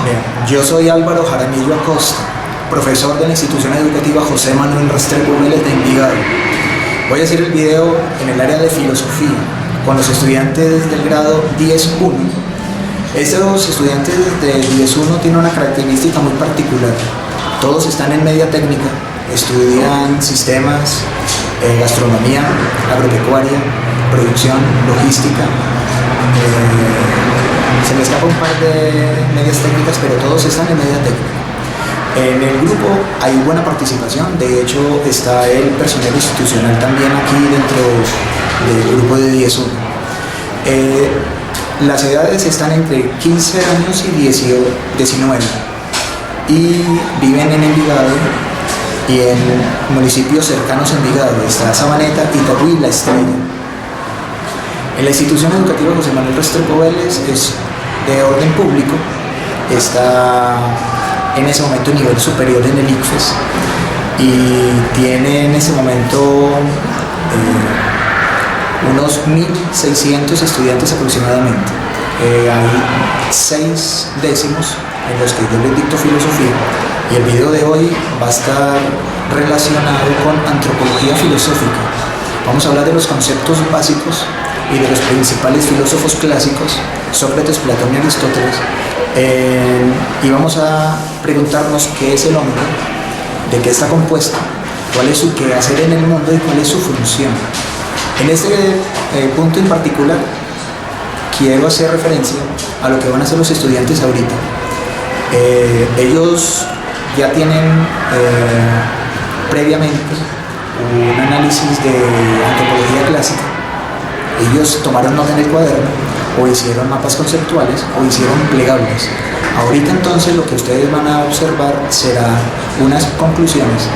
Bien, yo soy Álvaro Jaramillo Acosta, profesor de la institución educativa José Manuel Restrepo Vélez de Envigado. Voy a hacer el video en el área de filosofía con los estudiantes del grado 10.1. Estos estudiantes de 10.1 tienen una característica muy particular. Todos están en media técnica, estudian sistemas, gastronomía, agropecuaria, producción, logística. Se me escapa un par de medias técnicas, pero todos están en media técnica. En el grupo hay buena participación, de hecho está el personal institucional también aquí dentro del grupo de 10.1. Las edades están entre 15 años y 19 y viven en Envigado y en municipios cercanos a Envigado. Está Sabaneta, Itagüí y La Estrella. En la institución educativa José Manuel Restrepo Vélez es de orden público, está en ese momento nivel superior en el ICFES y tiene en ese momento unos 1.600 estudiantes aproximadamente. Hay 6 décimos en los que yo les dicto filosofía y el video de hoy va a estar relacionado con antropología filosófica. Vamos a hablar de los conceptos básicos y de los principales filósofos clásicos, Sócrates, Platón y Aristóteles, y vamos a preguntarnos qué es el hombre, de qué está compuesto, cuál es su quehacer en el mundo y cuál es su función. En este punto en particular quiero hacer referencia a lo que van a hacer los estudiantes ahorita. Ellos ya tienen previamente un análisis de antropología clásica. Ellos tomaron nota en el cuaderno, o hicieron mapas conceptuales, o hicieron plegables. Ahorita entonces lo que ustedes van a observar será unas conclusiones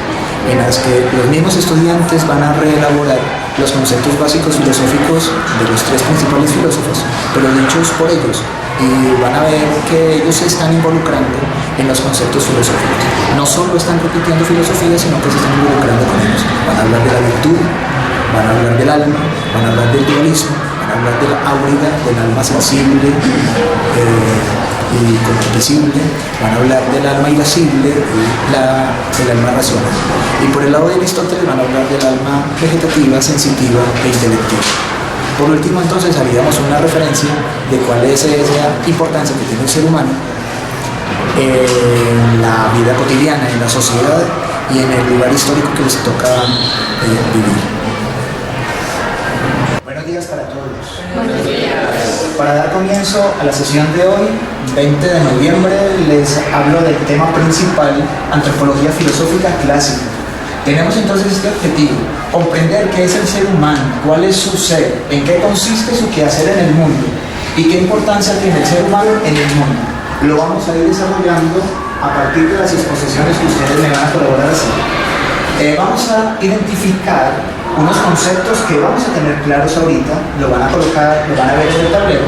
en las que los mismos estudiantes van a reelaborar los conceptos básicos filosóficos de los 3 principales filósofos, pero dichos por ellos, y van a ver que ellos se están involucrando en los conceptos filosóficos. No solo están repitiendo filosofía, sino que se están involucrando con ellos. Van a hablar de la virtud, van a hablar del alma, van a hablar del dualismo, van a hablar de la áurida, del alma sensible y concupiscible, van a hablar del alma irascible y del alma racional. Y por el lado de Aristóteles van a hablar del alma vegetativa, sensitiva e intelectiva. Por último, entonces, haríamos una referencia de cuál es esa importancia que tiene el ser humano en la vida cotidiana, en la sociedad y en el lugar histórico que les toca vivir. Buenos días para todos. Buenos días. Para dar comienzo a la sesión de hoy, 20 de noviembre, les hablo del tema principal, antropología filosófica clásica. Tenemos entonces este objetivo, comprender qué es el ser humano, cuál es su ser, en qué consiste su quehacer en el mundo y qué importancia tiene el ser humano en el mundo. Lo vamos a ir desarrollando a partir de las exposiciones que ustedes me van a colaborar así. Vamos a identificar unos conceptos que vamos a tener claros ahorita, lo van a colocar, lo van a ver en el tablero,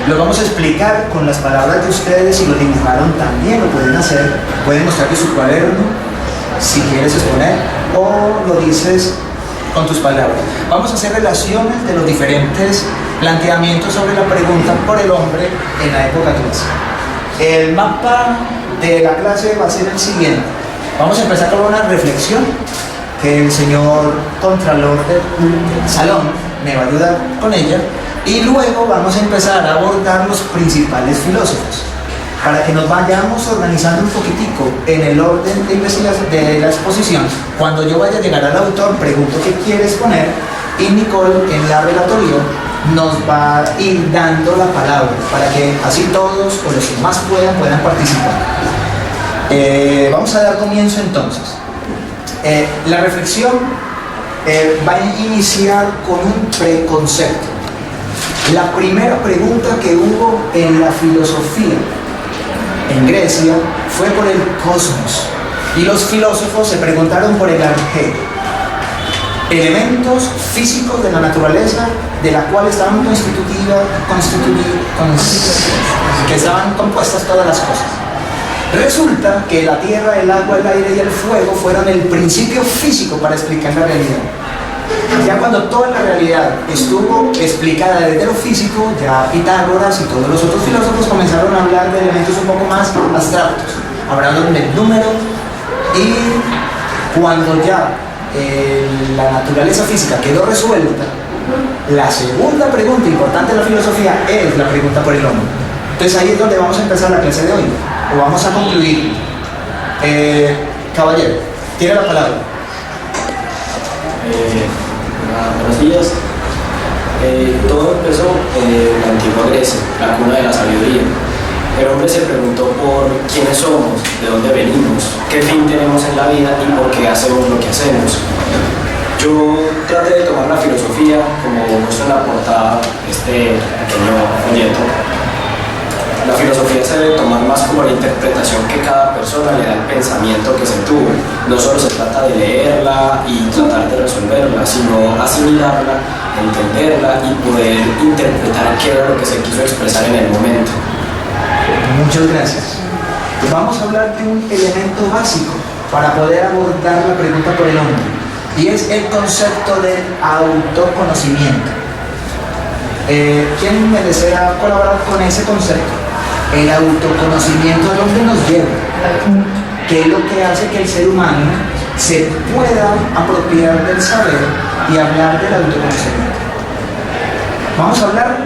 lo vamos a explicar con las palabras de ustedes. Si lo dibujaron también lo pueden hacer, pueden mostrar de su cuaderno si quieres exponer, o lo dices con tus palabras. Vamos a hacer relaciones de los diferentes planteamientos sobre la pregunta por el hombre en la época clásica. El mapa de la clase va a ser el siguiente. Vamos a empezar con una reflexión que el señor Contralor del salón me va a ayudar con ella, y luego vamos a empezar a abordar los principales filósofos para que nos vayamos organizando un poquitico en el orden de investigación de la exposición. Cuando yo vaya a llegar al autor, pregunto qué quiere exponer y Nicole en la relatoría nos va a ir dando la palabra para que así todos o los que más puedan participar. Vamos a dar comienzo entonces. La reflexión va a iniciar con un preconcepto. La primera pregunta que hubo en la filosofía en Grecia fue por el cosmos, y los filósofos se preguntaron por el arjé, elementos físicos de la naturaleza de la cual estaban que estaban compuestas todas las cosas. Resulta que la tierra, el agua, el aire y el fuego fueron el principio físico para explicar la realidad. Ya cuando toda la realidad estuvo explicada desde lo físico, ya Pitágoras y todos los otros filósofos comenzaron a hablar de elementos un poco más abstractos, hablando del número, y cuando ya la naturaleza física quedó resuelta, la segunda pregunta importante de la filosofía es la pregunta por el hombre. Entonces ahí es donde vamos a empezar la clase de hoy, o vamos a concluir. Caballero, tiene la palabra. Buenos días. Todo empezó en la antigua Grecia, la cuna de la sabiduría. El hombre se preguntó por quiénes somos, de dónde venimos, qué fin tenemos en la vida y por qué hacemos lo que hacemos. Yo traté de tomar la filosofía, como muestra en la portada este pequeño folleto. La filosofía se debe tomar más como la interpretación que cada persona le da al pensamiento que se tuvo. No solo se trata de leerla y tratar de resolverla, sino asimilarla, entenderla y poder interpretar qué era lo que se quiso expresar en el momento. Muchas gracias. Vamos a hablar de un elemento básico para poder abordar la pregunta por el hombre, y es el concepto del autoconocimiento. ¿Quién me desea colaborar con ese concepto? El autoconocimiento a dónde nos lleva, qué es lo que hace que el ser humano se pueda apropiar del saber y hablar del autoconocimiento. Vamos a hablar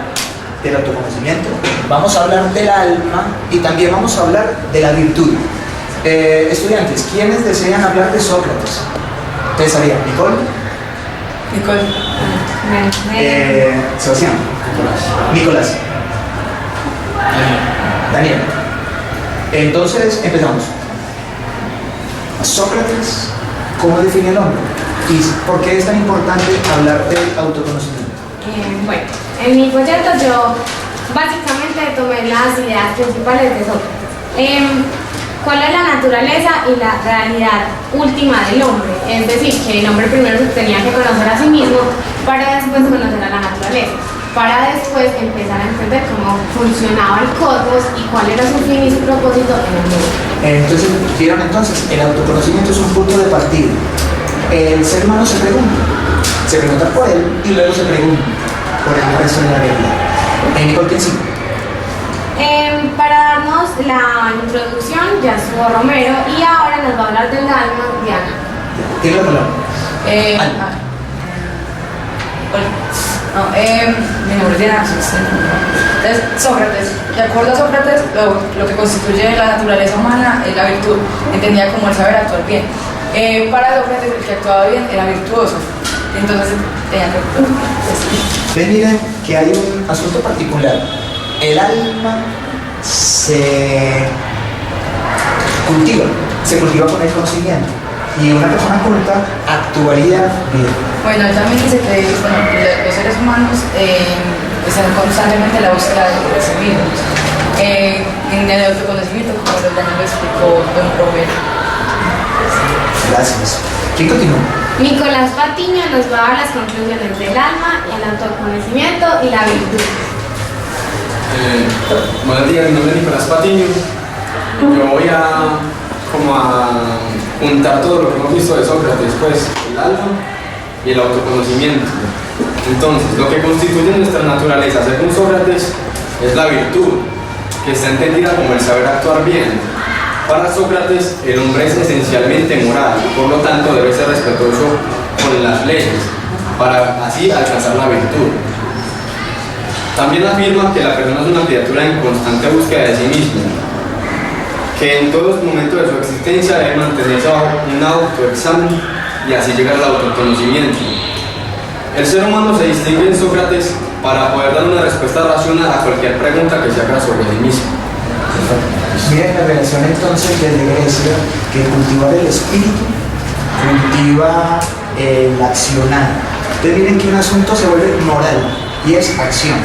del autoconocimiento, vamos a hablar del alma y también vamos a hablar de la virtud. Estudiantes, ¿quiénes desean hablar de Sócrates? Empezaría, Nicole. Sebastián. Nicolás. Daniel. Entonces, empezamos. Sócrates, ¿cómo define el hombre? ¿Y por qué es tan importante hablar del autoconocimiento? Bueno, en mi folleto yo básicamente tomé las ideas principales de Sócrates. ¿Cuál es la naturaleza y la realidad última del hombre? Es decir, que el hombre primero se tenía que conocer a sí mismo para después conocer a la naturaleza, para después empezar a entender cómo funcionaba el cosmos y cuál era su fin y su propósito en el mundo. Entonces, ¿vieron entonces? El autoconocimiento es un punto de partida. El ser humano se pregunta por él y luego se pregunta por el resto de la realidad. Nicole, ¿quién sí? Para darnos la introducción ya estuvo Romero y ahora nos va a hablar del alma Diana. ¿Tiene la palabra? Mi nombre es Diana. Entonces, Sócrates, de acuerdo a Sócrates, lo que constituye la naturaleza humana es la virtud, entendida como el saber actuar bien. Para Sócrates, el que actuaba bien era virtuoso. Entonces, tenía que... Miren que hay un asunto particular. El alma se cultiva con el conocimiento, y una persona culta actuaría bien. Bueno, él también dice que los seres humanos están constantemente en la búsqueda de recibir en el autoconocimiento, como lo explicó Don Romero. Gracias. ¿Quién continúa? Nicolás Patiño nos va a dar las conclusiones del alma, el autoconocimiento y la virtud. Buenos días, mi nombre es Nicolás Patiño. Yo voy a juntar todo lo que hemos visto de Sócrates, pues el alma y el autoconocimiento. Entonces, lo que constituye nuestra naturaleza, según Sócrates, es la virtud, que está entendida como el saber actuar bien. Para Sócrates, el hombre es esencialmente moral, por lo tanto debe ser respetuoso con las leyes, para así alcanzar la virtud. También afirma que la persona es una criatura en constante búsqueda de sí misma, que en todos los momentos de su existencia debe mantenerse bajo un autoexamen y así llegar al autoconocimiento. El ser humano se distingue en Sócrates para poder dar una respuesta racional a cualquier pregunta que se haga sobre sí mismo. Miren la relación entonces desde Grecia, que cultivar el espíritu cultiva el accionar. Ustedes miren que un asunto se vuelve moral y es acción.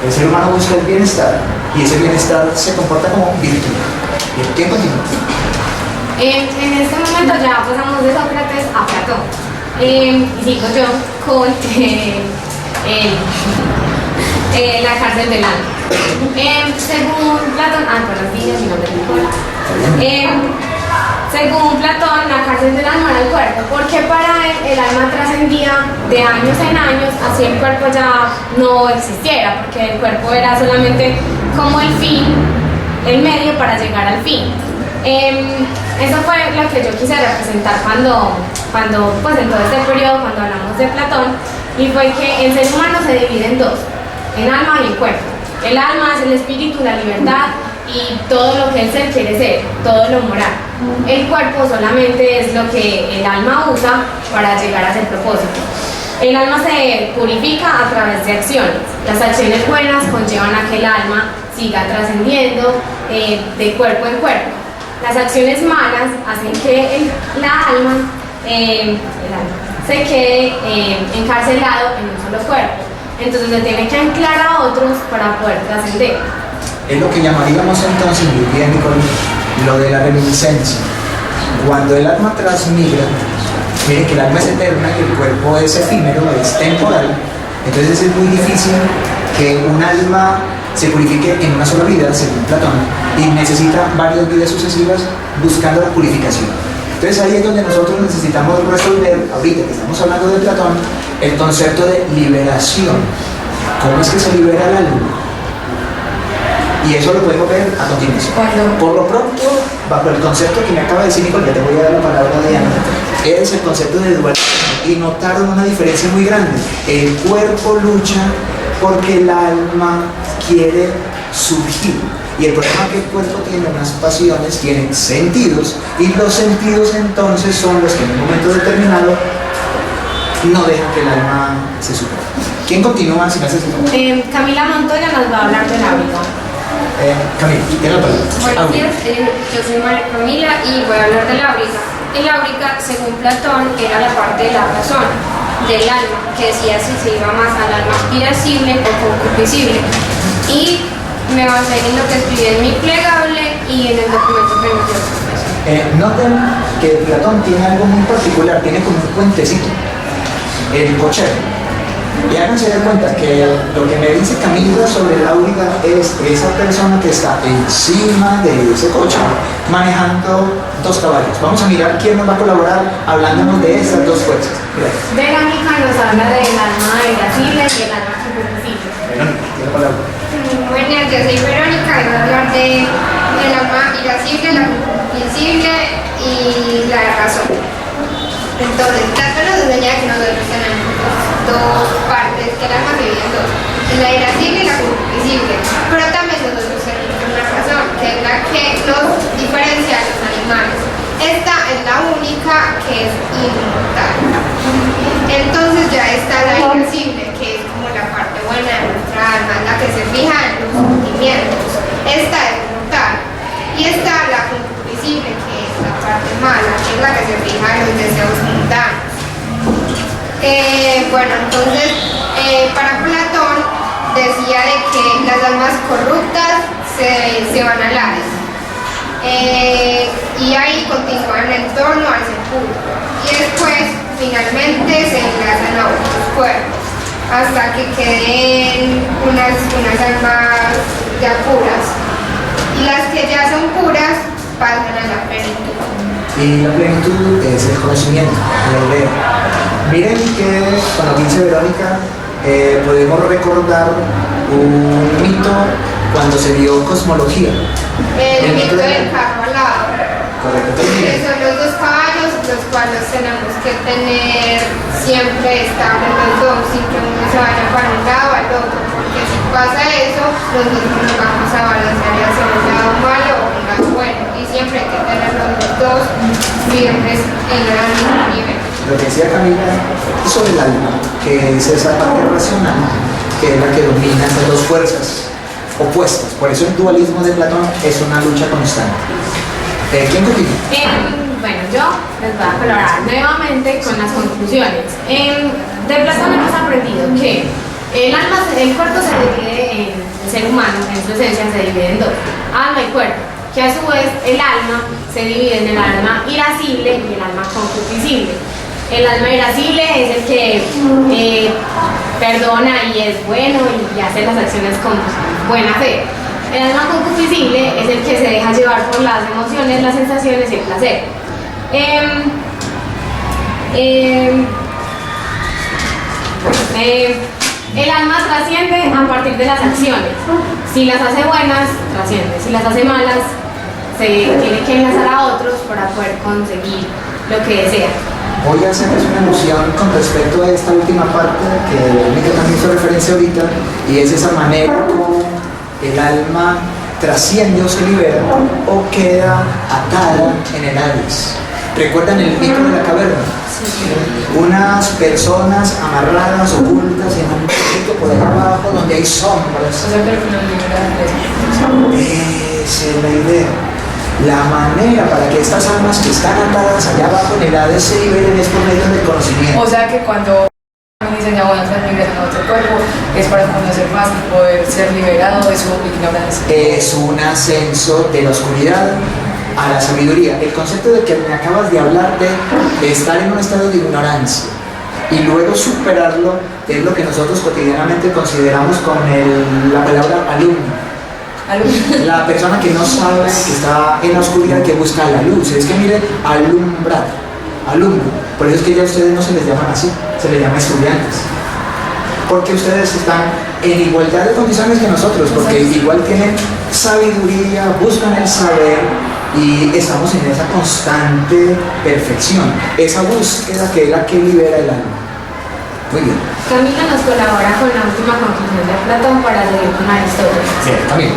El ser humano busca el bienestar y ese bienestar se comporta como virtud. ¿Quién continúa? En este momento ya pasamos de Sócrates a Platón. Y sigo yo con la cárcel del alma. Según Platón, buenos días, mi nombre es Nicola. Según Platón, la cárcel del alma era el cuerpo, porque para él el alma trascendía de años en años, así el cuerpo ya no existiera, porque el cuerpo era solamente como el fin, el medio para llegar al fin. Eso fue lo que yo quise representar cuando pues en todo este periodo, cuando hablamos de Platón, y fue que el ser humano se divide en dos, en alma y en cuerpo. El alma es el espíritu, la libertad y todo lo que el ser quiere ser, todo lo moral. El cuerpo solamente es lo que el alma usa para llegar a ese propósito. El alma se purifica a través de acciones. Las acciones buenas conllevan a que el alma siga trascendiendo de cuerpo en cuerpo. Las acciones malas hacen que el alma se quede encarcelado en un solo cuerpo. Entonces se tiene que anclar a otros para poder trascender. Es lo que llamaríamos entonces, muy bien, Nicole, lo de la reminiscencia. Cuando el alma transmigra, miren que el alma es eterna y el cuerpo es efímero, es temporal, entonces es muy difícil que un alma se purifique en una sola vida, según Platón, y necesita varias vidas sucesivas buscando la purificación. Entonces ahí es donde nosotros necesitamos resolver, ahorita que estamos hablando de Platón, el concepto de liberación. ¿Cómo es que se libera el alma? Y eso lo podemos ver a continuación. Por lo pronto, bajo el concepto que me acaba de decir Nicole, ya te voy a dar la palabra a Diana, es el concepto de dualidad. Y notaron una diferencia muy grande. El cuerpo lucha porque el alma quiere surgir. Y el problema es que el cuerpo tiene unas pasiones, tiene sentidos, y los sentidos entonces son los que en un momento determinado no dejan que el alma se supere. ¿Quién continúa si me haces el Camila Montoya nos va a hablar del áuriga. Camila, tiene la palabra. Buenos días, yo soy María Camila y voy a hablar del áuriga. El áuriga, según Platón, era la parte de la razón, del alma, que decía si se iba más al alma irascible o concupiscible. Y me basé en lo que escribí en mi plegable y en el documento que nos dio el profesor. Noten que Platón tiene algo muy particular, tiene como un puentecito, el cochero. Y háganse de cuenta que lo que me dice Camila sobre el áuriga es esa persona que está encima de ese coche manejando dos caballos. Vamos a mirar quién nos va a colaborar hablándonos de esas dos fuerzas. Verónica nos habla del alma irascible y el alma concupiscible. Verónica, tiene la palabra. Buenas, yo soy Verónica y voy a hablar del alma irascible, la concupiscible y la razón. Entonces, Platón nos enseña que nosotros tenemos dos partes, que el alma se divide en dos, la irascible y la concupiscible, pero también nosotros tenemos una razón, que es la que nos diferencia de los animales. Esta es la única que es inmortal. Entonces ya está la irascible, que es como la parte buena de nuestra alma, la que se fija en los sentimientos. Esta es mortal. Y está la concupiscible, que es la parte mala, que es la que se fija en los deseos mundanos. Bueno, entonces, para Platón decía de que las almas corruptas se van al Hades. Y ahí continúan en torno al sepulcro. Y después, finalmente, se enlazan a otros cuerpos, hasta que queden unas almas ya puras. Y las que ya son puras pasan a la plenitud. Y la plenitud es el conocimiento, la idea. Miren que con lo que dice Verónica podemos recordar un mito cuando se dio cosmología. El mito del carro alado. Correcto. Que son los dos caballos, los cuales tenemos que tener siempre estables los dos, sin que uno se vaya para un lado al otro, porque si pasa eso, los dos nos vamos a balancear hacia un lado malo o un lado bueno, y siempre hay que tener los dos firmes en el mismo nivel. Lo que decía Camila sobre el alma, que es esa parte racional, que es la que domina esas dos fuerzas opuestas. Por eso el dualismo de Platón es una lucha constante. ¿Quién continúa? Bueno, yo les voy a colaborar nuevamente con las conclusiones. De Platón hemos aprendido que el cuerpo se divide el ser humano, en su esencia se divide en dos, alma y cuerpo, que a su vez el alma se divide en el alma irascible y el alma concupiscible. El alma irascible es el que perdona y es bueno y hace las acciones con buena fe. El alma concupiscible es el que se deja llevar por las emociones, las sensaciones y el placer. El alma trasciende a partir de las acciones. Si las hace buenas, trasciende. Si las hace malas, se tiene que enlazar a otros para poder conseguir lo que desea. Voy a hacerles una alusión con respecto a esta última parte que Miguel también hizo referencia ahorita, y es esa manera como el alma trasciende o se libera o queda atada en el Hades. ¿Recuerdan el mito de la caverna? Unas personas amarradas, ocultas en un sitio por ahí abajo donde hay sombras. O sea, pero que nos libera de Esa es la idea. La manera para que estas almas que están atadas allá abajo en el Hades se liberen es por medio del conocimiento. O sea que cuando dicen ya bueno, están ingresando a otro cuerpo, es para conocer más y poder ser liberado de su ignorancia. Es un ascenso de la oscuridad a la sabiduría. El concepto de que me acabas de hablar de estar en un estado de ignorancia y luego superarlo es lo que nosotros cotidianamente consideramos con la palabra alumno. La persona que no sabe, que está en la oscuridad, que busca la luz. Es que mire, alumbrar, alumno. Por eso es que ya a ustedes no se les llaman así, se les llama estudiantes. Porque ustedes están en igualdad de condiciones que nosotros, porque igual tienen sabiduría, buscan el saber y estamos en esa constante perfección, esa búsqueda que es la que libera el alma. Muy bien. Camila nos colabora con la última conclusión de Platón para seguir con Aristóteles. Bien, Camila.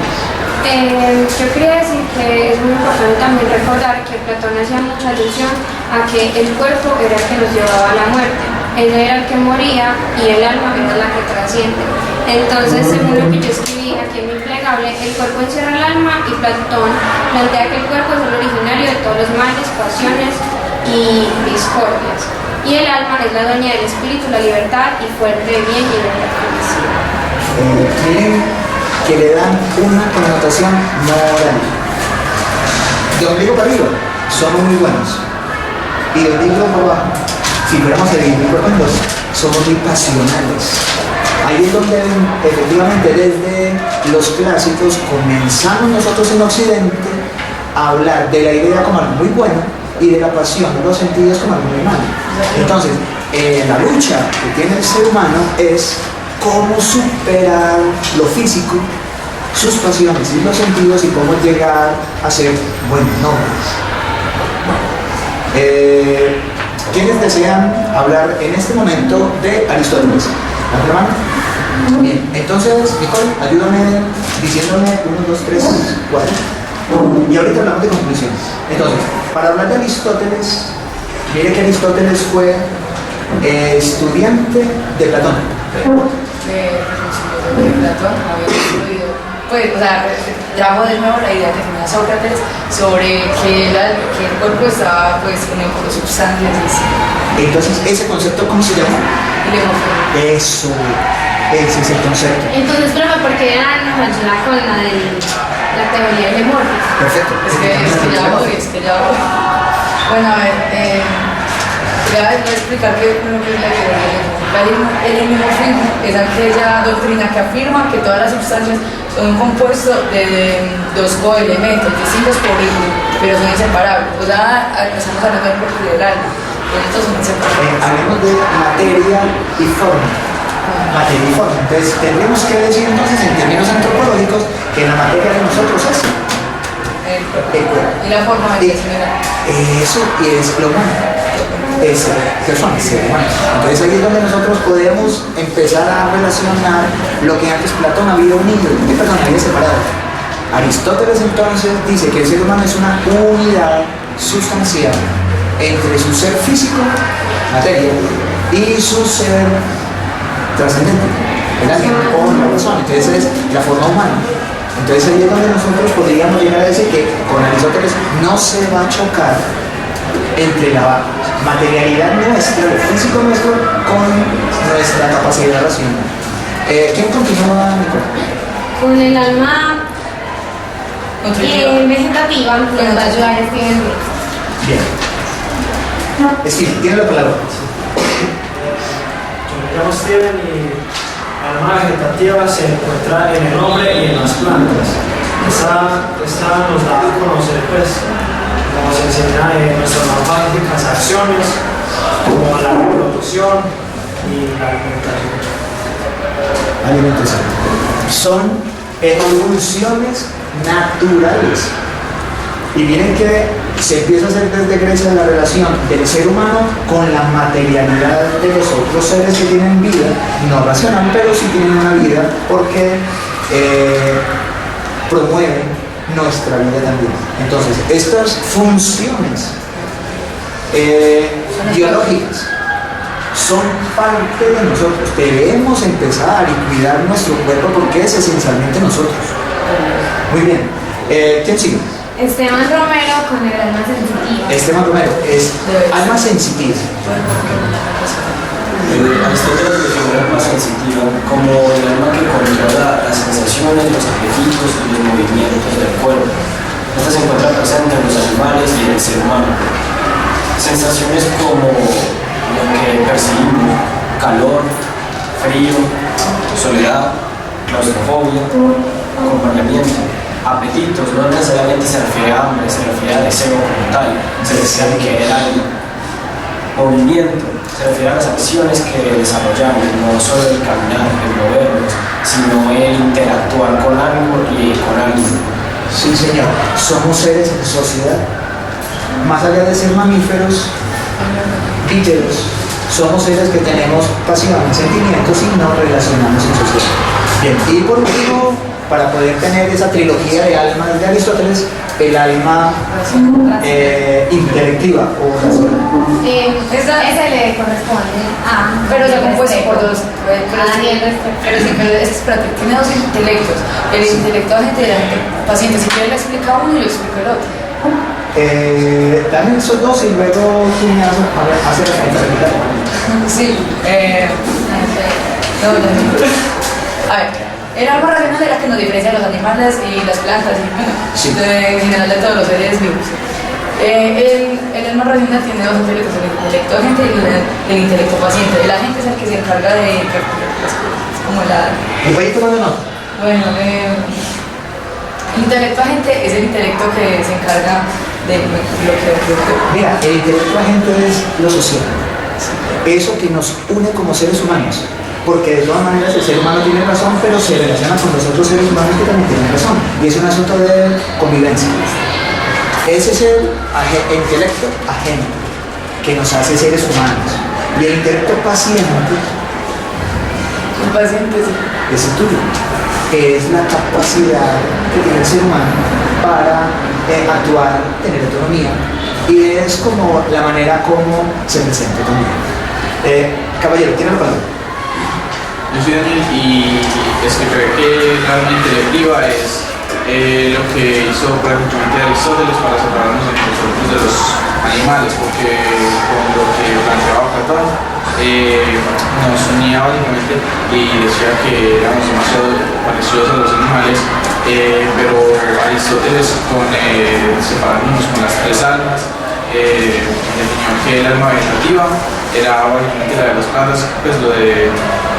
Yo quería decir que es muy importante también recordar que Platón hacía mucha alusión a que el cuerpo era el que nos llevaba a la muerte, él era el que moría y el alma era la que trasciende. Entonces, según lo que yo escribí aquí en mi plegable, el cuerpo encierra el alma y Platón plantea que el cuerpo es el originario de todos los males, pasiones y discordias. Y el alma es la dueña del espíritu, la libertad y fuerte de bien y de la felicidad. Miren que le dan una connotación moral. De ombligo para arriba somos muy buenos, y de ombligo para abajo, si fuéramos a dividir el cuerpo en dos, somos muy pasionales. Ahí es donde efectivamente desde los clásicos comenzamos nosotros en Occidente a hablar de la idea como algo muy bueno y de la pasión, de los sentidos como algo muy malo. Entonces, la lucha que tiene el ser humano es cómo superar lo físico, sus pasiones y los sentidos, y cómo llegar a ser buenos nobles. ¿Quiénes desean hablar en este momento de Aristóteles? ¿La mano? Bien, entonces, Nicole, ayúdame diciéndome 1, 2, 3, 4. Y ahorita hablamos de conclusiones. Entonces, para hablar de Aristóteles, mire que Aristóteles fue estudiante de Platón. De Platón había estudiado, pues, o sea, trajo de nuevo la idea que tenía Sócrates sobre que el cuerpo estaba pues unido por sustancias y así. Entonces, ¿ese concepto cómo se llama? Y le mostró. Eso, ese es el concepto. Entonces, profe, ¿por qué nos ayuda con la teoría del Lemorph? Perfecto. Es que ya voy. Bueno, a ver, voy a explicar qué es lo que es la teoría. El homeomorfismo es aquella doctrina que afirma que todas las sustancias son un compuesto de dos coelementos distintos pero son inseparables. O sea, estamos hablando del cuerpo y del alma, pero estos son inseparables. Hablemos de materia y forma. Materia y forma. Entonces, tendremos que decir entonces en términos antropológicos que la materia de nosotros es El cuerpo. el cuerpo. Y la forma Y es general. eso y es lo humano. Es persona, ser humano. Entonces ahí es donde nosotros podemos empezar a relacionar lo que antes Platón había unido, que Platón había separado. Aristóteles entonces dice que el ser humano es una unidad sustancial entre su ser físico, materia, y su ser trascendente, el alma o la persona. Entonces es la forma humana. Entonces ahí es donde nosotros podríamos llegar a decir que con Aristóteles no se va a chocar entre la materialidad nuestra, lo físico nuestro, con nuestra capacidad racional. ¿Quién continúa, Nicole? Con el alma vegetativa nos va a ayudar Steven Brooks. Bien. Steven, tiene la palabra. Me llamo Steven y la alma vegetativa se encuentra en el hombre y en las plantas. esta nos da a conocer, pues, como se enseña en nuestras más básicas acciones, como la reproducción y la Alimentación. Son evoluciones naturales. Y miren que se empieza a hacer desde Grecia la relación del ser humano con la materialidad de los otros seres que tienen vida, no racional, pero sí tienen una vida porque promueven nuestra vida también. Entonces, estas funciones biológicas son parte de nosotros. Debemos empezar y cuidar nuestro cuerpo porque es esencialmente nosotros. Muy bien. ¿Quién sigue? Esteban Romero con el alma sensitiva. Esteban Romero es alma sensitiva. Aristóteles define el alma sensitiva como el alma que controla las sensaciones, los apetitos y los movimientos del cuerpo. Esta se encuentra presente en los animales y en el ser humano. Sensaciones como lo que percibimos: calor, frío, soledad, claustrofobia, acompañamiento. Apetitos no necesariamente se refiere a hambre, se refiere a deseo como tal, se refiere a querer algo. Movimiento se refiere a las acciones que desarrollamos, no solo el caminar, el movernos, sino el interactuar con algo y con alguien. Sí, señor. Somos seres en sociedad. Más allá de ser mamíferos, víteros, somos seres que tenemos pasivamente sentimientos y nos relacionamos en sociedad. Bien, y por último, para poder tener esa trilogía de almas de Aristóteles, el alma intelectiva o racional. Ese le corresponde a... Pero está compuesto por dos. Daniel Restrepo. Espérate, tiene dos intelectos. El intelecto agente y el intelecto paciente. Si quiere le explica uno y le explica el otro. Dame esos dos y luego tú me haces la pregunta. Sí. A ver. El alma racional es la que nos diferencia de los animales y las plantas y bueno, sí, en general de todos los seres vivos. El alma racional tiene dos intelectos, el intelecto agente y el intelecto paciente. El agente es el que se encarga de las cosas, como la... ¿Me voy tomando nota? Bueno, el intelecto agente es el intelecto que se encarga de lo que... Mira, el intelecto agente es lo social. Eso que nos une como seres humanos. Porque de todas maneras el ser humano tiene razón, pero se relaciona con los otros seres humanos que también tienen razón. Y es un asunto de convivencia. Ese es el intelecto agente que nos hace seres humanos. Y el intelecto paciente, El paciente sí. es el tuyo, que es la capacidad que tiene el ser humano para actuar, tener autonomía. Y es como la manera como se presenta también. Caballero, tiene la palabra. Yo soy Daniel y creo que el alma intelectiva es lo que hizo prácticamente Aristóteles para separarnos entre nosotros de los animales, porque con lo que planteaba Platón nos unía básicamente y decía que éramos demasiado parecidos a los animales, pero Aristóteles con separándonos con las tres almas definió que el alma vegetativa era básicamente la de las plantas, pues lo de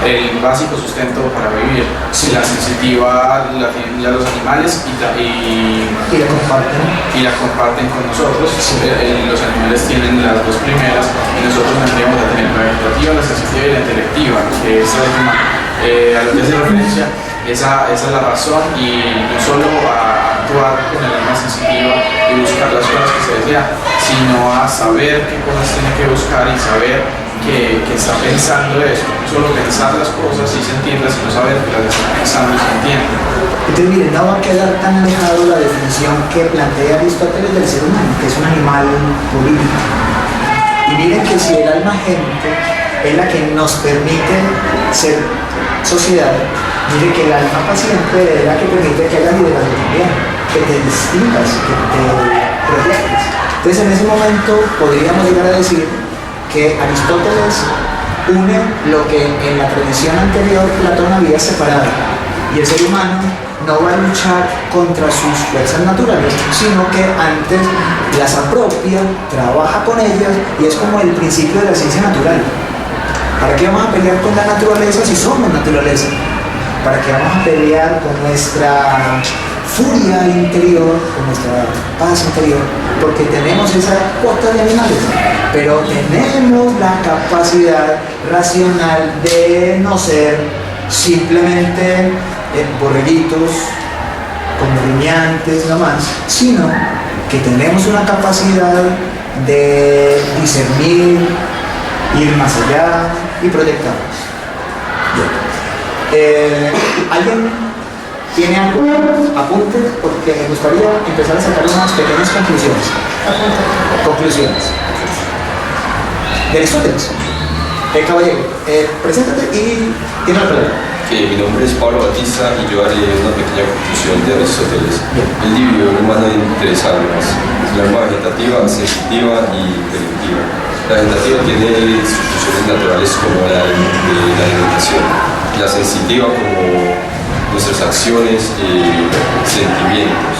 el básico sustento para vivir. Si la sensitiva la tienen ya los animales y la comparten con nosotros. Los animales tienen las dos primeras y nosotros tendríamos a tener la vegetativa, la sensitiva y la intelectiva, que es la última a lo que hace referencia. Esa es la razón, y no solo a actuar con el alma sensitiva y buscar las cosas que se desean, sino a saber qué cosas tiene que buscar y saber que está pensando eso. No solo pensar las cosas y sentirlas, sino saber que las está pensando y sintiendo. Entonces, miren, no va a quedar tan alejado la definición que plantea Aristóteles del ser humano, que es un animal político. Y miren que si el alma agente es la que nos permite ser sociedad, mire que el alma paciente es la que permite que haya liderazgo también, que te distingas, que te proyectes. Entonces, en ese momento podríamos llegar a decir que Aristóteles une lo que en la tradición anterior Platón había separado, y el ser humano no va a luchar contra sus fuerzas naturales, sino que antes las apropia, trabaja con ellas, y es como el principio de la ciencia natural. ¿Para qué vamos a pelear con la naturaleza si somos naturaleza? ¿Para qué vamos a pelear con nuestra furia interior, con nuestra paz interior, porque tenemos esa cuota de animales, pero tenemos la capacidad racional de no ser simplemente borreguitos, como rumiantes nomás, sino que tenemos una capacidad de discernir, ir más allá y proyectarnos. ¿Alguien tiene algo? Apunte, porque me gustaría empezar a sacar unas pequeñas conclusiones. Conclusiones. De Aristóteles. Caballero, preséntate y tiene la palabra. Mi nombre es Pablo Batista y yo haré una pequeña conclusión de Aristóteles. Él dividió el humano en tres almas: el alma vegetativa, sensitiva y intelectiva. La vegetativa tiene sus funciones naturales como la de la alimentación, la sensitiva como nuestras acciones y sentimientos,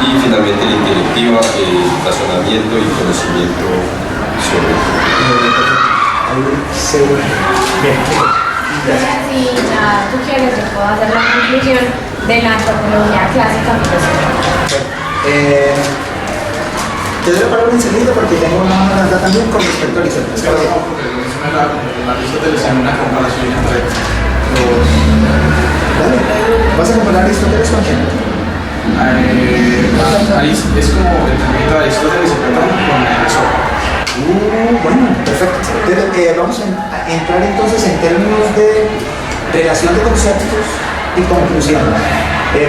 y finalmente la intelectiva, el razonamiento y conocimiento sobre Si ya tú quieres, yo puedo hacer la conclusión de la antropología clásica filosófica. Te doy la palabra enseguida porque tengo una mano también con respecto a Aristóteles. Aristóteles en una comparación entre los... Dale, ¿vas a comparar Aristóteles con quién? Es como el tratamiento de Aristóteles y Platón con Sócrates. Bueno, perfecto. Vamos a entrar entonces en términos de relación de conceptos y conclusión.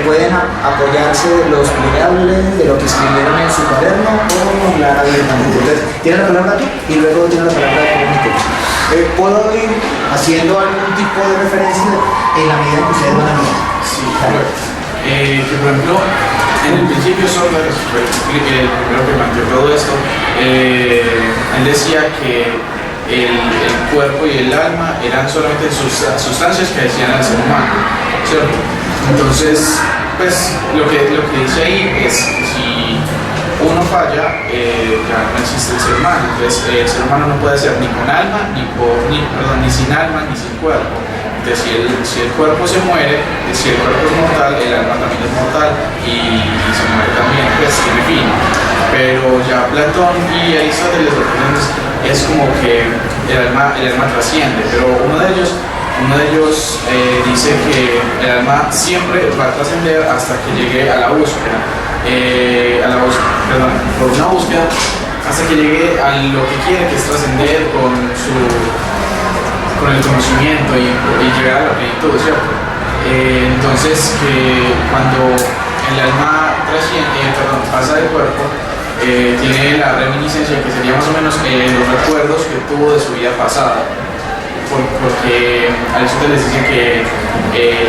Pueden apoyarse de los plegables, de lo que escribieron en su cuaderno o la abiertamente. Entonces, tiene la palabra tú y luego tiene la palabra de puedo ir haciendo algún tipo de referencia en la medida que ustedes van a ver. Sí, claro. Que por ejemplo, en el principio Sócrates fue el primero que planteó todo esto. Él decía que el cuerpo y el alma eran solamente sustancias que hacían al ser humano, ¿cierto? Entonces, pues lo que dice ahí es que si uno falla, ya no existe el ser humano. Entonces, el ser humano no puede ser ni con alma, ni sin alma, ni sin cuerpo. Entonces, si el cuerpo se muere, si el cuerpo es mortal, el alma también es mortal y se muere también, pues tiene fin. Pero ya Platón y Aristóteles es como que el alma trasciende, pero uno de ellos dice que el alma siempre va a trascender hasta que llegue a la búsqueda, por una búsqueda, hasta que llegue a lo que quiere, que es trascender con el conocimiento y llegar a la plenitud, ¿cierto? Entonces, que cuando el alma pasa del cuerpo, tiene la reminiscencia, que sería más o menos los recuerdos que tuvo de su vida pasada. Porque Aristóteles dice que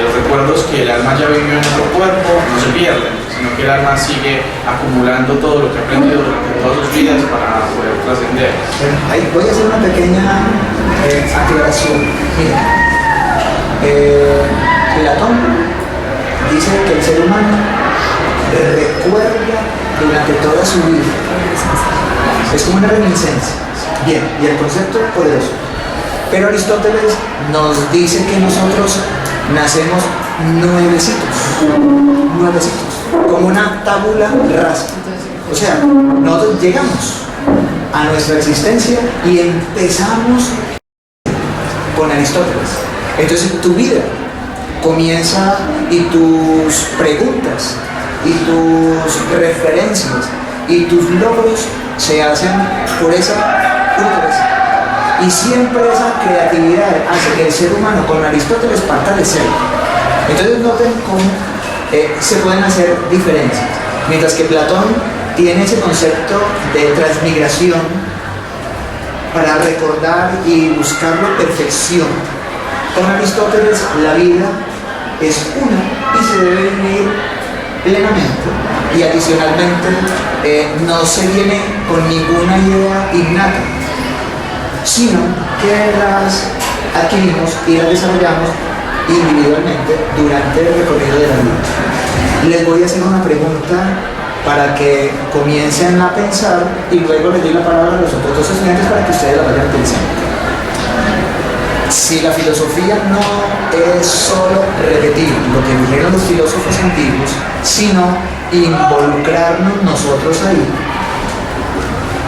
los recuerdos que el alma ya vivió en otro cuerpo no se pierden, sino que el alma sigue acumulando todo lo que ha aprendido durante todas sus vidas para poder trascender. Ahí voy a hacer una pequeña aclaración. Mira, Platón dice que el ser humano recuerda durante toda su vida. Es como una reminiscencia. Bien, y el concepto poderoso. Pero Aristóteles nos dice que nosotros nacemos nuevecitos, como una tabula rasa. O sea, nosotros llegamos a nuestra existencia y empezamos con Aristóteles. Entonces tu vida comienza y tus preguntas y tus referencias y tus logros se hacen por esa cultura. Y siempre esa creatividad hace que el ser humano con Aristóteles parta de cero. Entonces noten cómo se pueden hacer diferencias. Mientras que Platón tiene ese concepto de transmigración para recordar y buscar la perfección. Con Aristóteles la vida es una y se debe vivir plenamente. Y adicionalmente no se viene con ninguna idea innata, sino que las adquirimos y las desarrollamos individualmente durante el recorrido de la vida. Les voy a hacer una pregunta para que comiencen a pensar y luego les doy la palabra a los otros dos estudiantes para que ustedes la vayan pensando. Si la filosofía no es solo repetir lo que dijeron los filósofos antiguos, sino involucrarnos nosotros ahí.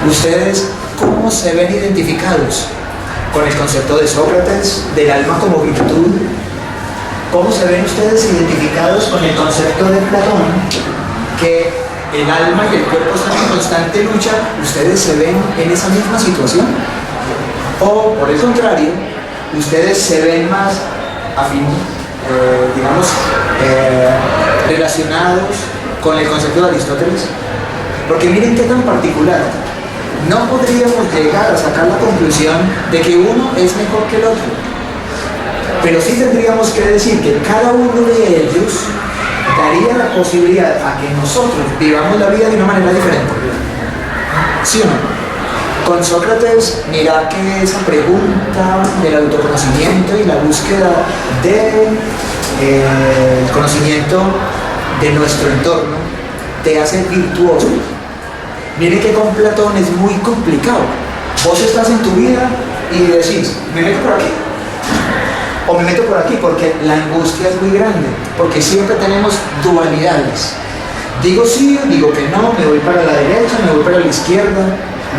¿Ustedes cómo se ven identificados con el concepto de Sócrates, del alma como virtud? ¿Cómo se ven ustedes identificados con el concepto de Platón, que el alma y el cuerpo están en constante lucha? ¿Ustedes se ven en esa misma situación? O, por el contrario, ustedes se ven más relacionados con el concepto de Aristóteles. Porque miren qué tan particular. No podríamos llegar a sacar la conclusión de que uno es mejor que el otro, pero sí tendríamos que decir que cada uno de ellos daría la posibilidad a que nosotros vivamos la vida de una manera diferente. ¿Sí o no? Con Sócrates, mira que esa pregunta del autoconocimiento y la búsqueda del conocimiento de nuestro entorno te hace virtuoso. Miren que con Platón es muy complicado. Vos estás en tu vida y decís, ¿me meto por aquí? O me meto por aquí, porque la angustia es muy grande, porque siempre tenemos dualidades. Digo sí, digo que no, me voy para la derecha, me voy para la izquierda,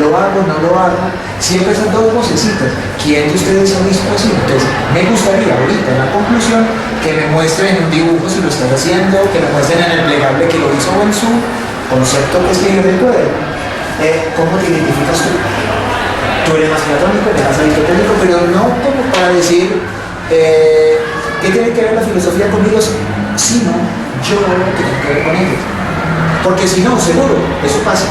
lo hago, no lo hago. Siempre esas dos vocecitas. ¿Quién de ustedes ha visto así? Entonces, me gustaría ahorita en la conclusión que me muestren en un dibujo si lo estás haciendo, que me muestren en el plegable que lo hizo o en su concepto que escribió del cuaderno. ¿Cómo te identificas tú? Tú eres más platónico, eres más aristotélico, pero no como para decir ¿qué tiene que ver la filosofía conmigo? Sino yo que tengo que ver con ellos. Porque si no, seguro, eso pasa.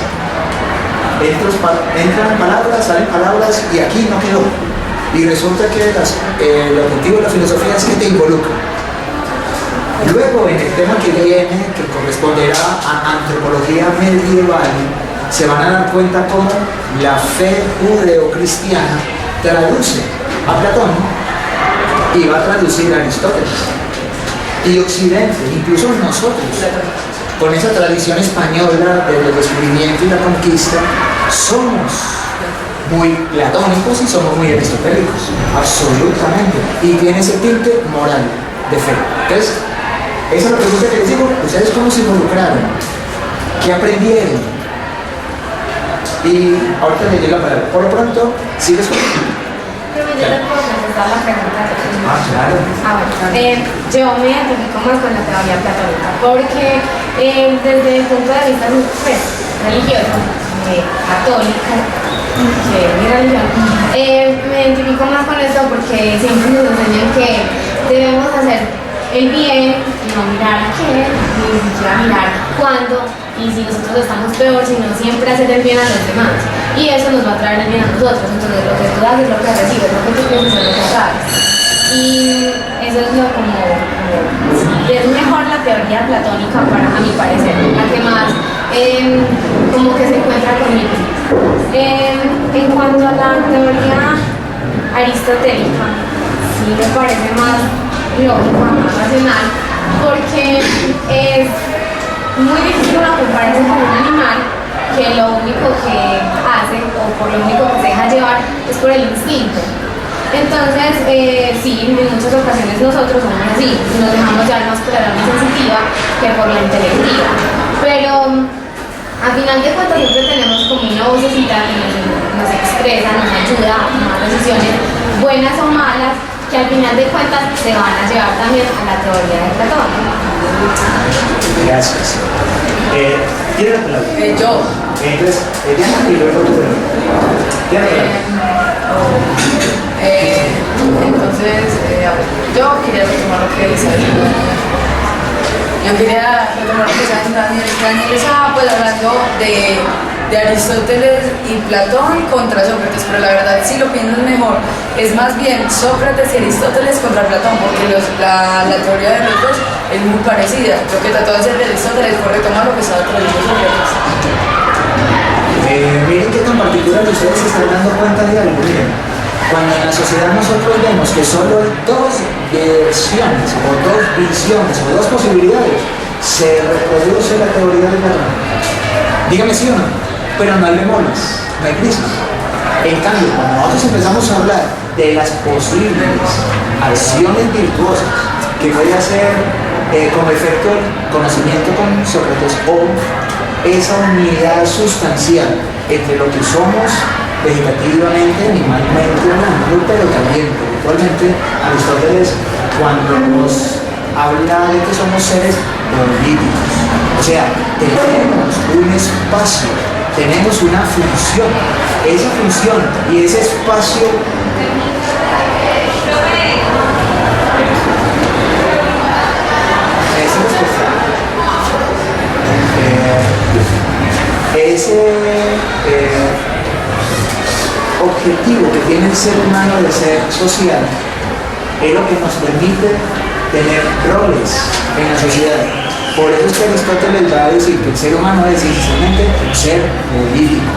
Entran palabras, salen palabras y aquí no quedó. Y resulta que el objetivo de la filosofía es que te involucre. Luego, en el tema que viene, que corresponderá a antropología medieval, se van a dar cuenta cómo la fe judeocristiana traduce a Platón y va a traducir a Aristóteles. Y Occidente, incluso nosotros, con esa tradición española del descubrimiento y la conquista, somos muy platónicos y somos muy aristotélicos, absolutamente. Y tiene ese tinte moral de fe. Entonces, esa es la pregunta que les digo. ¿Ustedes cómo se involucraron? ¿Qué aprendieron? Y ahorita les doy la palabra. Por lo pronto, ¿sigues con? Pero yo le puedo contestar la pregunta que tengo. Claro. Yo me identifico más con la teoría platónica porque desde el punto de vista pues, religioso, católico, que es mi religión, me identifico más con esto porque siempre nos enseñan que debemos hacer el bien, no mirar qué, ni siquiera mirar cuándo, y si nosotros estamos peor, sino siempre hacer el bien a los demás. Y eso nos va a traer el bien a nosotros. Entonces lo que tú das es lo que recibes, lo que tú piensas es lo que sabes. Y eso es lo como es mejor la teoría platónica a mi parecer, la que más como que se encuentra conmigo. En cuanto a la teoría aristotélica, sí me parece más lógica, más racional, porque es muy difícil una comparación con un animal que lo único que hace o por lo único que se deja llevar es por el instinto. Entonces, sí, en muchas ocasiones nosotros somos así, nos dejamos llevar más por la alma sensitiva que por la intelectiva. Pero a final de cuentas siempre tenemos como una vocecita que nos expresa, nos ayuda a tomar decisiones buenas o malas, que al final de cuentas se van a llevar también a la teoría de Platón. Gracias. ¿Tiene la palabra? Yo. Entonces, Diana y luego tú. Tiene la palabra. Entonces, yo quería retomar lo que dice Yo quería retomar lo que dice Daniel estaba pues hablando de Aristóteles y Platón contra Sócrates, pero la verdad si lo piensas mejor es más bien Sócrates y Aristóteles contra Platón, porque la teoría de los dos es muy parecida. Lo que trató de hacer Aristóteles fue retomar lo que estaba trayendo Sócrates. Miren qué tan particular ustedes se están dando cuenta de algo. Miren, cuando en la sociedad nosotros vemos que solo hay dos versiones o dos visiones o dos posibilidades, se reproduce la teoría de Platón. Dígame sí o no, pero no hay bemoles, no hay crisis. En cambio, cuando nosotros empezamos a hablar de las posibles acciones virtuosas que puede hacer como efecto el conocimiento con Sócrates o esa unidad sustancial entre lo que somos vegetativamente, animalmente, humano, pero también espiritualmente. Aristóteles, cuando nos habla de que somos seres políticos, o sea, tenemos un espacio, tenemos una función, esa función y ese espacio ese objetivo que tiene el ser humano de ser social es lo que nos permite tener roles en la sociedad. Por eso es que Aristóteles va a decir que el ser humano es esencialmente un ser político.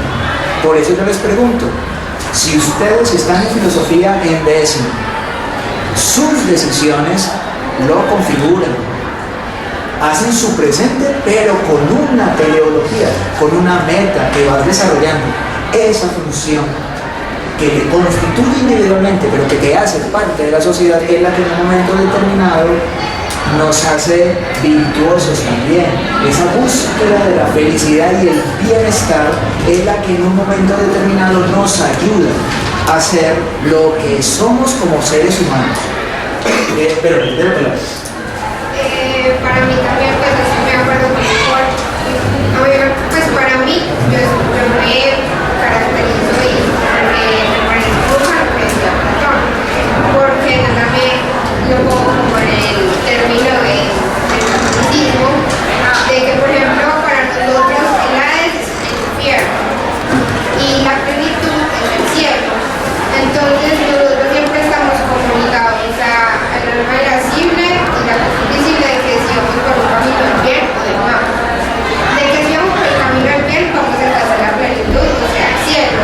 Por eso yo les pregunto, si ustedes están en filosofía en décimo, sus decisiones lo configuran, hacen su presente, pero con una teleología, con una meta que va desarrollando esa función que te constituye individualmente, pero que te hace parte de la sociedad, es la que en un momento determinado nos hace virtuosos también. Esa búsqueda de la felicidad y el bienestar es la que en un momento determinado nos ayuda a ser lo que somos como seres humanos. Pero, para mí también, pues estoy de acuerdo con Paul. Pues para mí, yo me caracterizo y me parezco a lo que decía Platón, porque también lo pongo como en el término del catolicismo, de que por ejemplo para nosotros el Hades es el infierno y la plenitud es el cielo. Entonces nosotros siempre estamos comunicados al alma irascible y la cuestión visible de que si vamos por un camino del bien o del mal. De que si vamos por el camino del bien vamos a alcanzar la plenitud, o sea, el cielo.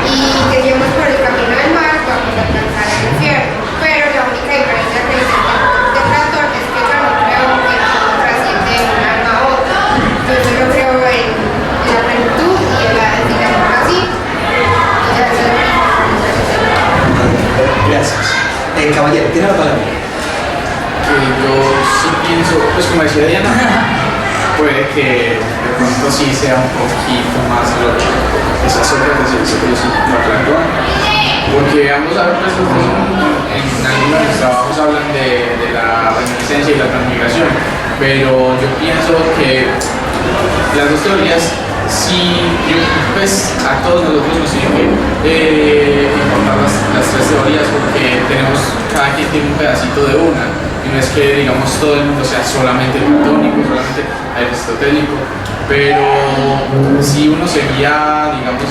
Y que si vamos por el camino del mal vamos a alcanzar el infierno. Pero la única diferencia que dice de Platón es que yo no creo que todo trasciende de un alma a otra. Yo solo creo en la plenitud y en la, digamos así, y ya se lo gracias. Caballero, tiene la palabra. Yo sí pienso, pues como decía Diana, puede que de pronto sí sea un poquito más lógico esa Sócrates y ese filósofo Platón, porque vamos a ver, pues en algunos de los trabajos hablan de la reminiscencia y la transmigración, pero yo pienso que las dos teorías sí, pues a todos nosotros nos tiene que importar las tres teorías, porque cada quien tiene un pedacito de una, y no es que digamos todo el mundo sea solamente platónico, solamente aristotélico, pero si uno se guía, digamos,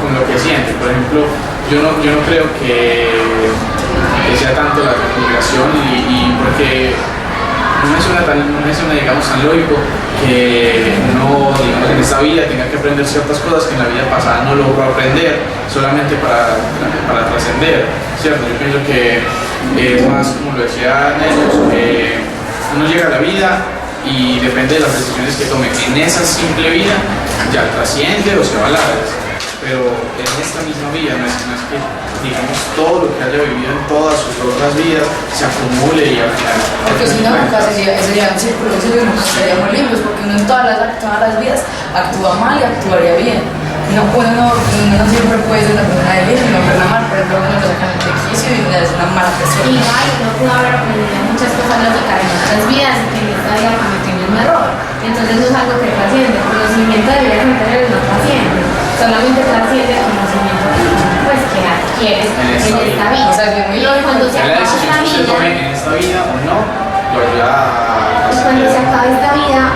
con lo que siente. Por ejemplo, yo no creo que sea tanto la transmigración y porque no me suena digamos tan lógico que uno, digamos, en esta vida tenga que aprender ciertas cosas que en la vida pasada no logró aprender solamente para trascender, ¿cierto? Yo pienso que es más, como lo decía Nelson, uno llega a la vida y depende de las decisiones que tome en esa simple vida, ya trasciende o se va a la vez. Pero en esta misma vida no es que, digamos, todo lo que haya vivido en todas sus otras vidas se acumule y al final. Porque si no, sería un círculo vicioso y nos estaríamos limpios, porque uno en todas las vidas actúa mal y actuaría bien. Uno no siempre puede ser una persona de bien y una persona mal, pero luego uno lo sacan de quicio y uno es una mala persona. Igual, uno pudo haber aprendido muchas cosas lógicas en otras vidas y que en esta vida cometió un error. Entonces no es algo que trasciende. El conocimiento de vidas anteriores no trasciende. Solamente trasciende el conocimiento pues, que adquieres en esta vida. O sea, y cuando se acaba esta vida, en esta vida o no, lo ayuda a cuando se acaba esta vida,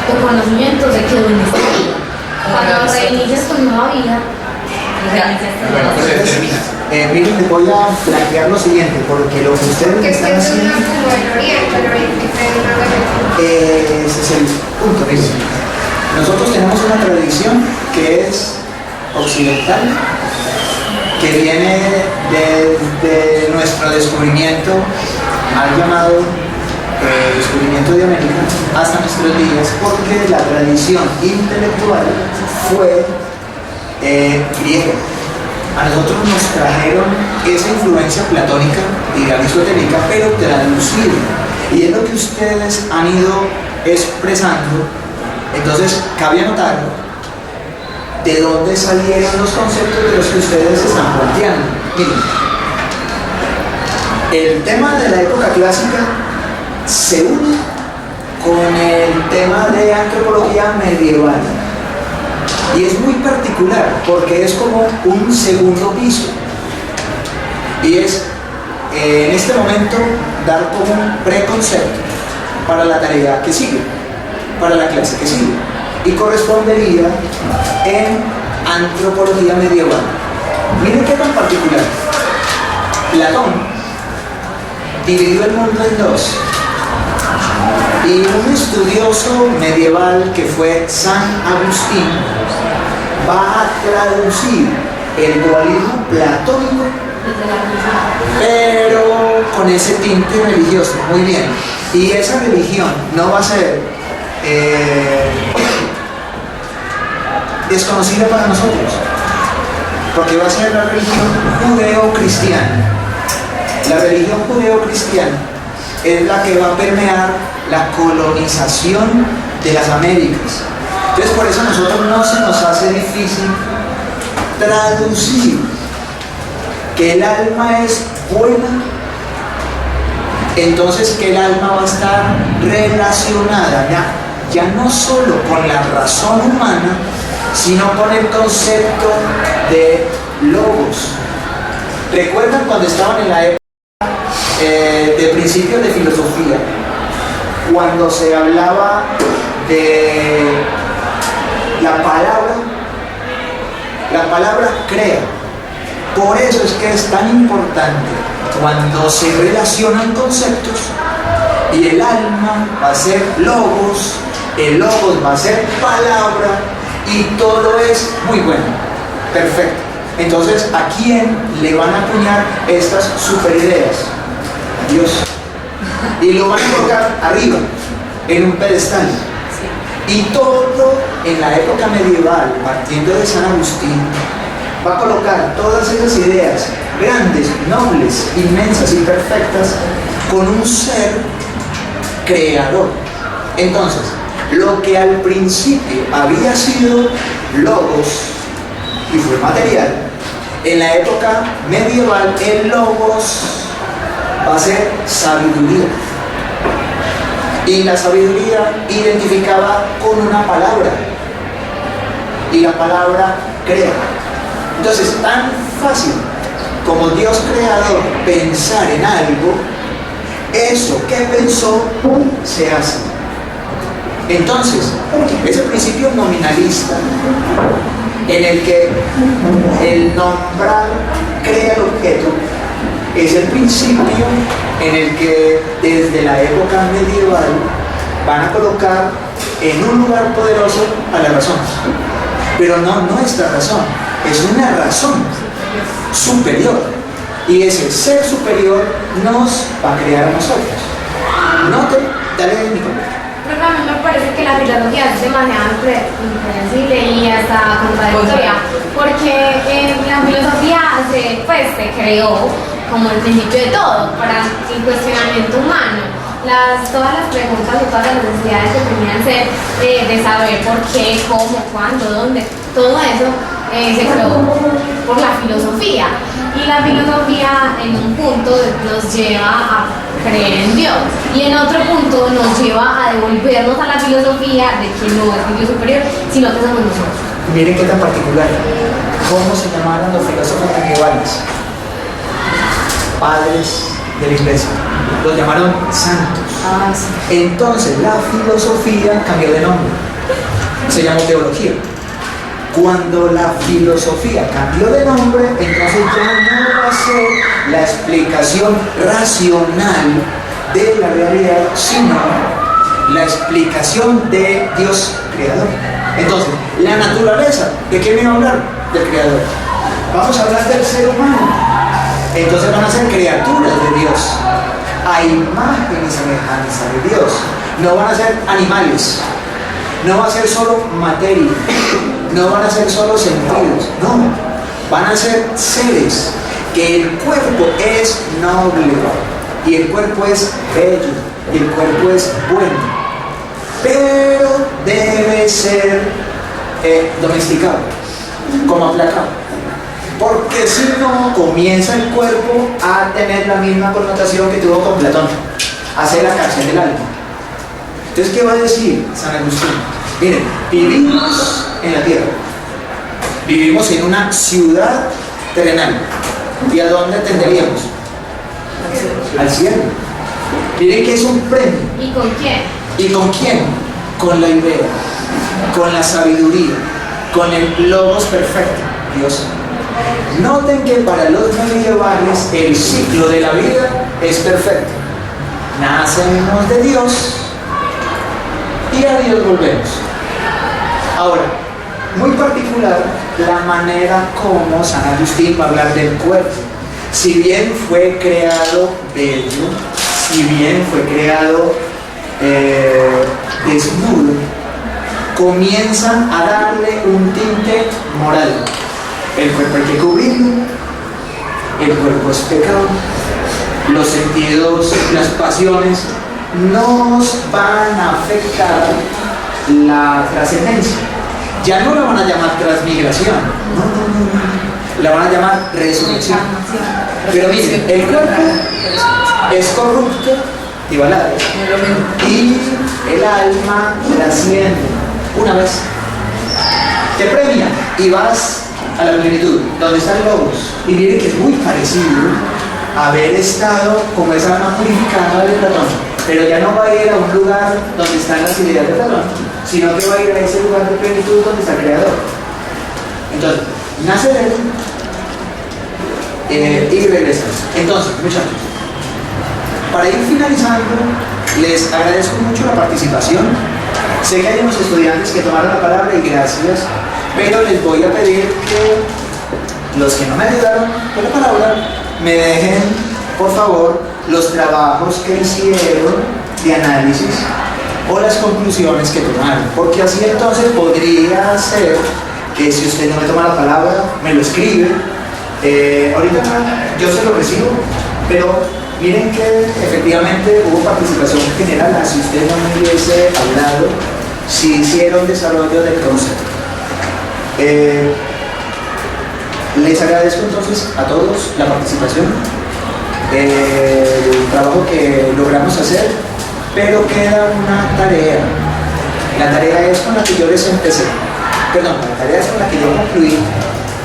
tu conocimiento se quedó en esta vida. Cuando reinicias tu nueva vida, reinicias tu nueva vida. Miren, les voy a plantear lo siguiente, porque lo que ustedes me que están es haciendo... como el oriente Ese es el punto. Nosotros tenemos una tradición que es occidental, que viene de nuestro descubrimiento, mal llamado descubrimiento de América, hasta nuestros días, porque la tradición intelectual fue griega. A nosotros nos trajeron esa influencia platónica y aristotélica, pero traducida. Y es lo que ustedes han ido expresando. Entonces, cabe anotar de dónde salieron los conceptos de los que ustedes están planteando. Miren, el tema de la época clásica se une con el tema de antropología medieval. Y es muy particular porque es como un segundo piso. Y es, en este momento, dar como un preconcepto para la tarea que sigue, para la clase que sigue. Y correspondería en antropología medieval. Miren qué tan particular. Platón dividió el mundo en dos. Y un estudioso medieval que fue San Agustín va a traducir el dualismo platónico, pero con ese tinte religioso. Muy bien. Y esa religión no va a ser desconocida para nosotros, porque va a ser la religión judeo-cristiana. La religión judeo-cristiana es la que va a permear la colonización de las Américas. Entonces, por eso a nosotros no se nos hace difícil traducir que el alma es buena, entonces que el alma va a estar relacionada ya no solo con la razón humana, sino con el concepto de logos. ¿Recuerdan cuando estaban en la época de principios de filosofía, cuando se hablaba de la palabra crea? Por eso es que es tan importante cuando se relacionan conceptos y el alma va a ser logos, el logos va a ser palabra y todo es muy bueno, perfecto. Entonces, ¿a quién le van a acuñar estas superideas? A Dios. Y lo van a colocar arriba, en un pedestal. Y todo en la época medieval, partiendo de San Agustín, va a colocar todas esas ideas grandes, nobles, inmensas y perfectas con un ser creador. Entonces, lo que al principio había sido logos y fue material, en la época medieval el logos va a ser sabiduría. Y la sabiduría identificaba con una palabra. Y la palabra crea. Entonces, tan fácil como Dios creador pensar en algo, eso que pensó se hace. Entonces, ese principio nominalista en el que el nombrar crea el objeto es el principio en el que desde la época medieval van a colocar en un lugar poderoso a la razón, pero no nuestra razón, es una razón superior, y ese ser superior nos va a crear a nosotros. Dale mi comentario. Pero a mí me parece que la filosofía es demasiado impredecible y hasta contradictoria, porque la filosofía se creó como el principio de todo, para el cuestionamiento humano. Todas las preguntas y todas las necesidades que tenían ser de saber por qué, cómo, cuándo, dónde, todo eso se creó por la filosofía. Y la filosofía en un punto nos lleva a creer en Dios y en otro punto nos lleva a devolvernos a la filosofía de que no es un Dios superior, sino que somos nosotros. Miren qué tan particular. ¿Cómo se llamaron los filósofos medievales? Padres de la iglesia. Los llamaron santos. Entonces la filosofía cambió de nombre. Se llamó teología. Cuando la filosofía cambió de nombre, entonces ya no va a ser la explicación racional de la realidad, sino la explicación de Dios creador. Entonces, la naturaleza, ¿de qué me va a hablar? Del creador. Vamos a hablar del ser humano. Entonces van a ser criaturas de Dios, a imagen y semejanza de Dios. No van a ser animales, no va a ser solo materia, no van a ser solo sentidos, no. van a ser seres que el cuerpo es noble y el cuerpo es bello y el cuerpo es bueno, pero debe ser domesticado, como aplacado, porque si no comienza el cuerpo a tener la misma connotación que tuvo con Platón, hacer la cárcel del alma. Entonces, ¿qué va a decir San Agustín? Miren, vivimos en la tierra, vivimos en una ciudad terrenal. ¿Y a dónde tenderíamos? Al cielo. Miren que es un premio. ¿Y con quién? ¿Y con quién? Con la idea, con la sabiduría, con el logos perfecto, Dios. Noten que para los medievales el ciclo de la vida es perfecto. Nacemos de Dios y a Dios volvemos. Ahora, muy particular la manera como San Agustín va a hablar del cuerpo. Si bien fue creado bello, si bien fue creado desnudo, comienzan a darle un tinte moral. El cuerpo hay que cubrirlo, el cuerpo es pecado, los sentidos, las pasiones nos van a afectar la trascendencia. Ya no la van a llamar transmigración, no, la van a llamar resurrección. Pero miren, el cuerpo es corrupto y balado, y el alma trasciende una vez. Te premia y vas a la plenitud, donde están logos. Y miren que es muy parecido a haber estado como esa alma purificada de Platón, pero ya no va a ir a un lugar donde están las ideas de Platón, sino que va a ir a ese lugar de plenitud donde está el Creador. Entonces, nace de él y regresa. Entonces, muchachos, para ir finalizando, les agradezco mucho la participación. Sé que hay unos estudiantes que tomaron la palabra y gracias, pero les voy a pedir que los que no me ayudaron con la palabra me dejen, por favor, los trabajos que hicieron de análisis o las conclusiones que tomaron, porque así entonces podría ser que si usted no me toma la palabra, me lo escribe. Ahorita yo se lo recibo, pero miren que efectivamente hubo participación general, así usted no me hubiese hablado, si hicieron desarrollo del concepto. Les agradezco entonces a todos la participación, el trabajo que logramos hacer, pero queda una tarea. La tarea es con la que yo les empecé, perdón, la tarea es con la que yo concluí,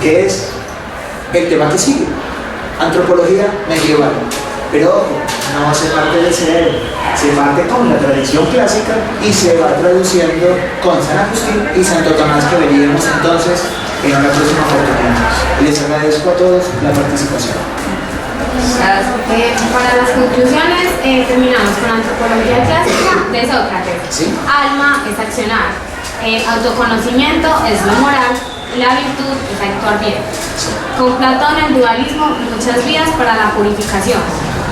que es el tema que sigue, antropología medieval. Pero ojo, no se parte del cerebro, se parte con la tradición clásica y se va traduciendo con San Agustín y Santo Tomás, que veríamos entonces en una próxima oportunidad. Les agradezco a todos la participación. Para las conclusiones, terminamos con antropología clásica de Sócrates. ¿Sí? Alma es accionar, autoconocimiento es lo moral y la virtud es actuar bien. Con Platón, el dualismo, muchas vías para la purificación.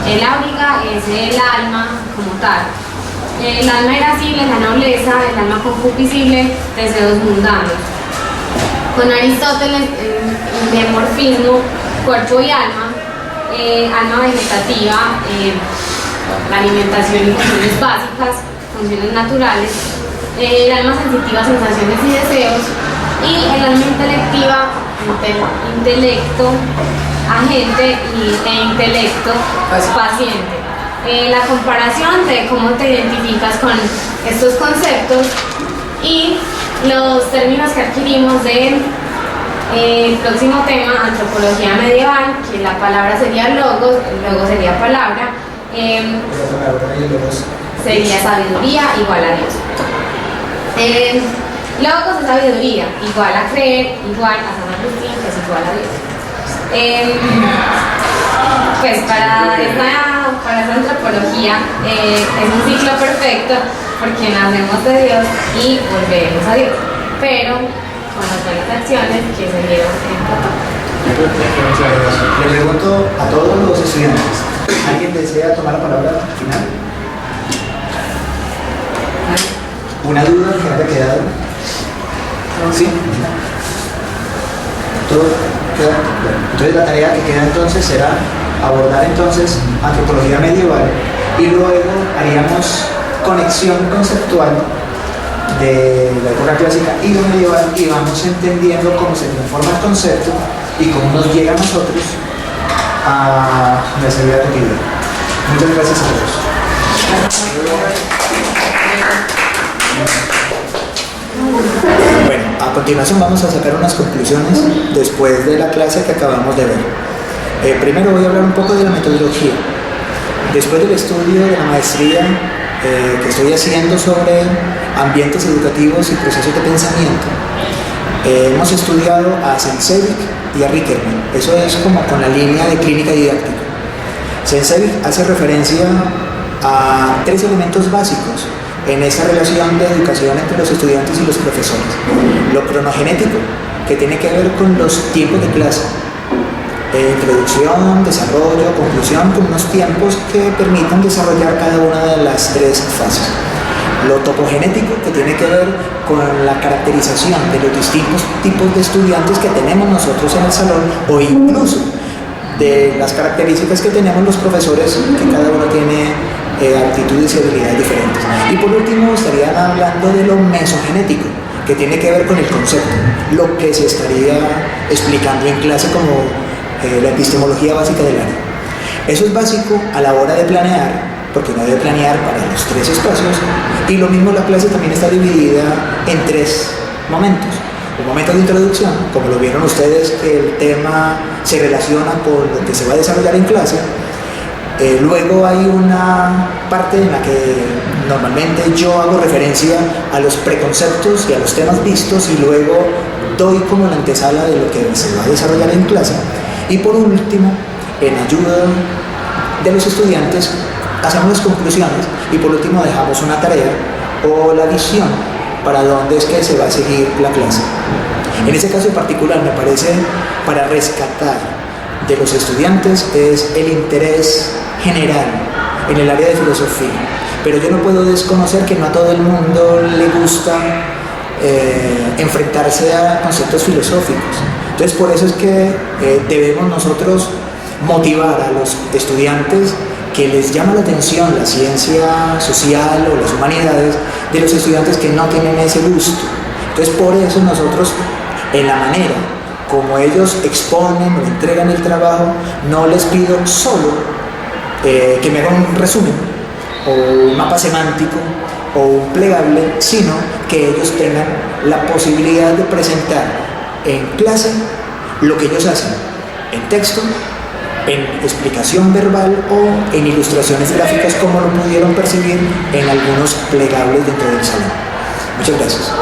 El áuriga es el alma como tal. El alma irascible, la nobleza, el alma concupiscible, deseos mundanos. Con Aristóteles, el dimorfismo, cuerpo y alma, alma vegetativa, la alimentación y funciones básicas, funciones naturales, el alma sensitiva, sensaciones y deseos, y el alma intelectiva, intelecto, agente e intelecto, paciente. La comparación de cómo te identificas con estos conceptos y los términos que adquirimos del próximo tema, antropología medieval, que la palabra sería logos, el logo sería palabra, sería sabiduría igual a Dios. Logos es sabiduría, igual a creer, igual a San Agustín, que es igual a Dios. Pues para esta antropología es un ciclo perfecto porque nacemos de Dios y volveremos a Dios, pero con las buenas acciones que se dieron en Platón. Le pregunto a todos los estudiantes, ¿alguien desea tomar la palabra final? ¿Una duda que haya quedado? ¿Sí? ¿Todo? ¿Queda? Bueno, entonces la tarea que queda entonces será abordar entonces antropología medieval y luego haríamos conexión conceptual de la época clásica y lo medieval y vamos entendiendo cómo se transforma el concepto y cómo nos llega a nosotros a nuestra vida cotidiana. Muchas gracias a todos. Bueno, a continuación vamos a sacar unas conclusiones después de la clase que acabamos de ver. Primero voy a hablar un poco de la metodología. Después del estudio de la maestría que estoy haciendo sobre ambientes educativos y procesos de pensamiento, hemos estudiado a Sensevic y a Rickerman. Eso es como con la línea de clínica didáctica. Sensevic hace referencia a 3 elementos básicos en esta relación de educación entre los estudiantes y los profesores. Lo cronogenético, que tiene que ver con los tiempos de clase. Introducción, desarrollo, conclusión, con unos tiempos que permitan desarrollar cada una de las 3 fases. Lo topogenético, que tiene que ver con la caracterización de los distintos tipos de estudiantes que tenemos nosotros en el salón o incluso de las características que tenemos los profesores, que cada uno tiene actitudes y habilidades diferentes. Y por último estarían hablando de lo mesogenético, que tiene que ver con el concepto, lo que se estaría explicando en clase como la epistemología básica del área. Eso es básico a la hora de planear, porque uno debe planear para los 3 espacios, y lo mismo la clase también está dividida en 3 momentos. Un momento de introducción, como lo vieron ustedes, el tema se relaciona con lo que se va a desarrollar en clase. Luego hay una parte en la que normalmente yo hago referencia a los preconceptos y a los temas vistos y luego doy como la antesala de lo que se va a desarrollar en clase. Y por último, en ayuda de los estudiantes, hacemos las conclusiones y por último dejamos una tarea o la visión para dónde es que se va a seguir la clase. En ese caso en particular me parece para rescatar de los estudiantes es el interés general en el área de filosofía, pero yo no puedo desconocer que no a todo el mundo le gusta enfrentarse a conceptos filosóficos. Entonces por eso es que debemos nosotros motivar a los estudiantes que les llama la atención la ciencia social o las humanidades, de los estudiantes que no tienen ese gusto. Entonces por eso nosotros, en la manera como ellos exponen o entregan el trabajo, no les pido solo que me hagan un resumen o un mapa semántico o un plegable, sino que ellos tengan la posibilidad de presentar en clase lo que ellos hacen en texto, en explicación verbal o en ilustraciones gráficas, como lo pudieron percibir en algunos plegables dentro del salón. Muchas gracias.